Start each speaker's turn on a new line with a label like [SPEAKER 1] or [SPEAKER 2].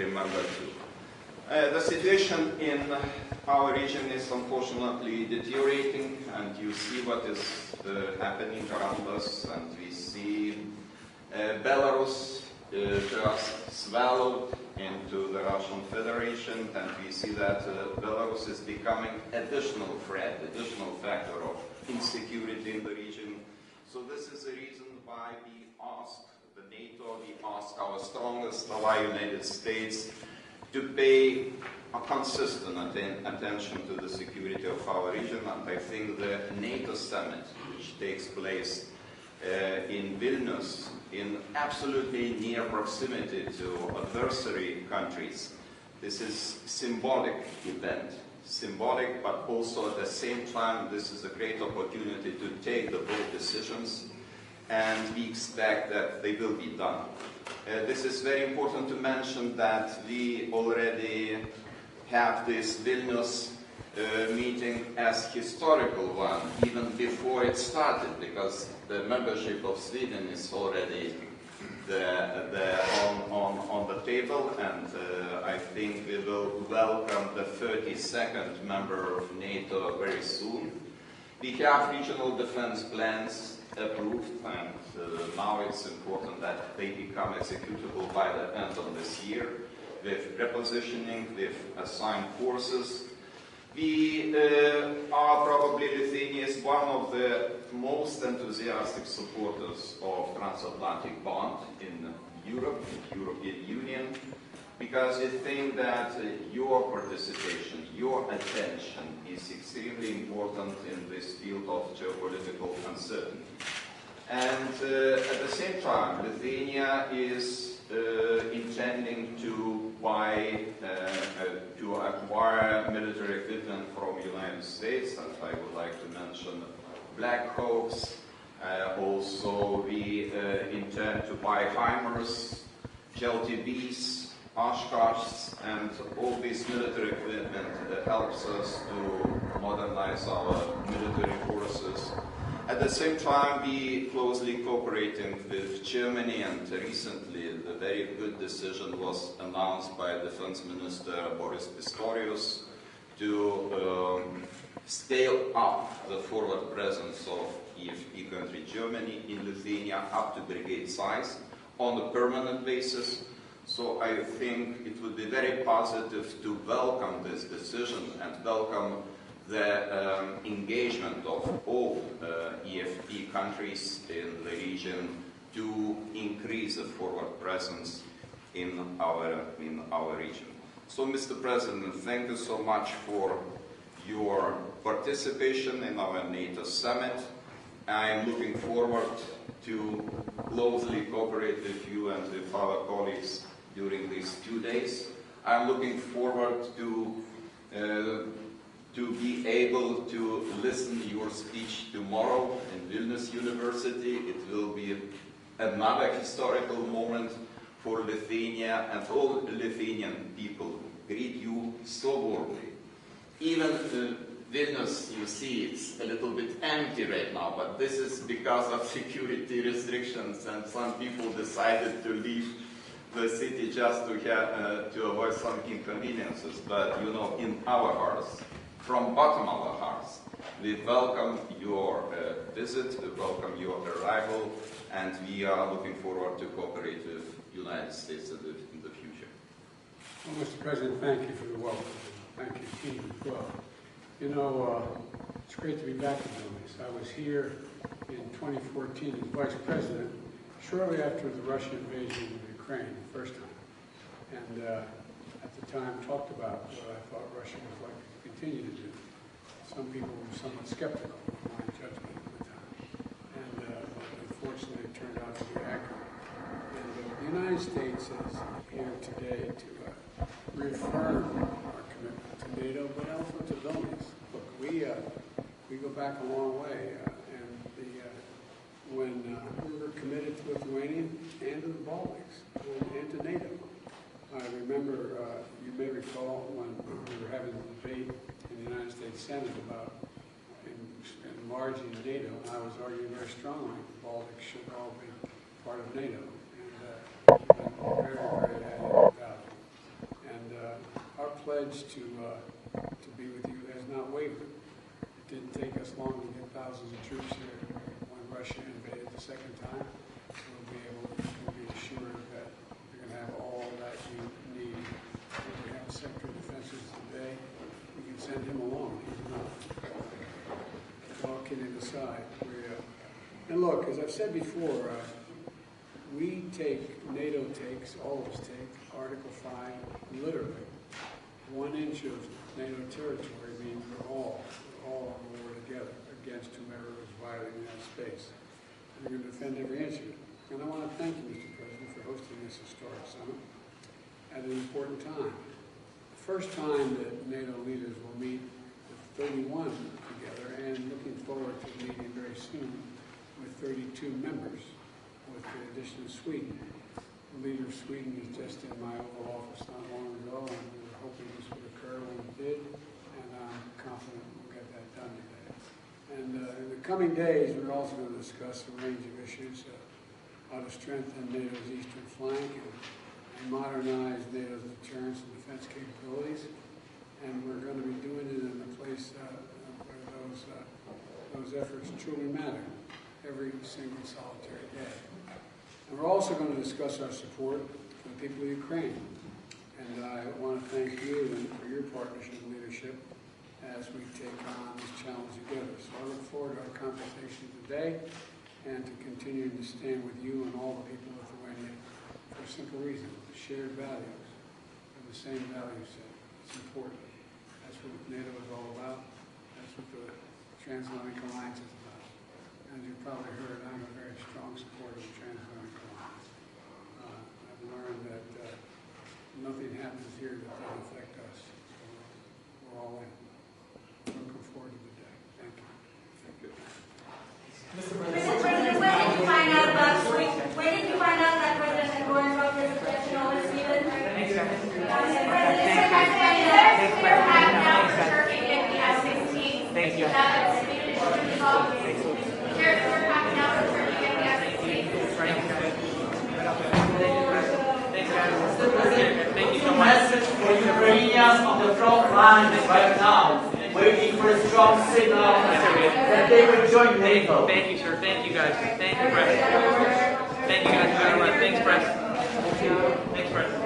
[SPEAKER 1] remember too. The situation in our region is unfortunately deteriorating, and you see what is happening around us, and we see Belarus just swallowed into the Russian Federation, and we see that Belarus is becoming additional threat, additional factor of insecurity in the region. So this is the reason why we ask the NATO, we ask our strongest ally, United States, to pay a consistent attention to the security of our region. And I think the NATO summit, which takes place in Vilnius, in absolutely near proximity to adversary countries, this is symbolic event. Symbolic, but also at the same time, this is a great opportunity to take the bold decisions, and we expect that they will be done. This is very important to mention that we already have this Vilnius meeting as historical one, even before it started, because the membership of Sweden is already on the table, and I think we will welcome the 32nd member of NATO very soon. We have regional defense plans approved, and now it's important that they become executable by the end of this year, with repositioning, with assigned forces. We are probably, Lithuania is one of the most enthusiastic supporters of transatlantic bond in Europe, the European Union, because we think that your participation, your attention is extremely important in this field of geopolitical uncertainty. And at the same time, Lithuania is intending to acquire military equipment from the United States, and I would like to mention Black Hawks. Also, we intend to buy HIMARS, LTVs, Oshkoshs, and all this military equipment helps us to modernize our military forces. At the same time, we closely cooperating with Germany, and recently the very good decision was announced by Defense Minister Boris Pistorius to scale up the forward presence of EFP country Germany in Lithuania up to brigade size on a permanent basis. So I think it would be very positive to welcome this decision and welcome the engagement of all EFP countries in the region to increase the forward presence in our region. So, Mr. President, thank you so much for your participation in our NATO summit. I am looking forward to closely cooperate with you and with our colleagues during these 2 days. I'm looking forward to be able to listen to your speech tomorrow in Vilnius University. It will be another historical moment for Lithuania, and all Lithuanian people greet you so warmly. Even Vilnius, you see, it's a little bit empty right now, but this is because of security restrictions, and some people decided to leave the city just to avoid some inconveniences. But you know, in our hearts, from bottom of our hearts, we welcome your visit, we welcome your arrival, and we are looking forward to cooperate with the United States in the future.
[SPEAKER 2] Well, Mr. President, thank you for the welcome. Thank you, team, as well. You know, it's great to be back in Vilnius. I was here in 2014 as Vice President, shortly after the Russian invasion of Ukraine, the first time. And at the time talked about what I thought Russia was like to continue to do. Some people were somewhat skeptical of my judgment at the time. And unfortunately it turned out to be accurate. And the United States is here today to reaffirm our commitment to NATO, but also to Vilnius. Look, we go back a long way, and when we were committed to Lithuania and to the Baltics and to NATO. I remember, you may recall, when we were having a debate in the United States Senate about enlarging NATO, and I was arguing very strongly the Baltics should all be part of NATO. And we've been very, very added value. pledge to be with you has not wavered. It didn't take us long to get thousands of troops here when Russia invaded the second time. We'll be assured that you're going to have all that you need. If we have a Secretary of Defense today, we can send him along. He's enough. All kidding aside, and look, as I've said before, NATO takes, all of us take, Article 5 literally. 1 inch of NATO territory means we're all on the war together against whomever is violating that space. And we're going to defend every inch of it. And I want to thank you, Mr. President, for hosting this historic summit at an important time. The first time that NATO leaders will meet with 31 together, and looking forward to meeting very soon with 32 members, with the addition of Sweden. The leader of Sweden was just in my Oval Office not long ago, and we were hoping this would occur when it did, and I'm confident we'll get that done today. And in the coming days, we're also going to discuss a range of issues, how to strengthen NATO's eastern flank and modernize NATO's deterrence and defense capabilities. And we're going to be doing it in a place where those efforts truly matter, every single solitary day. And we're also going to discuss our support for the people of Ukraine. And I want to thank you for your partnership and leadership as we take on this challenge together. So I look forward to our conversation today and to continuing to stand with you and all the people of Lithuania for a simple reason: shared values, and the same value set. It's important. That's what NATO is all about. That's what the Transatlantic Alliance is about. As you've probably heard, I'm a very strong supporter of the Transatlantic Alliance. I've learned that nothing happens here that doesn't affect us. So we're all in. Looking forward to the day. Thank you.
[SPEAKER 1] Thank you.
[SPEAKER 3] Mr. President, when did you find out that President Gorbachev is a professional in Sweden? Thanks, Thank you.
[SPEAKER 4] Message for Ukrainians on the front lines right now, waiting for a strong signal that they will join NATO.
[SPEAKER 5] Thank you, sir. Thank you, guys. Thank you, Press. Thank you, guys. Thanks, Press. Thanks, Press.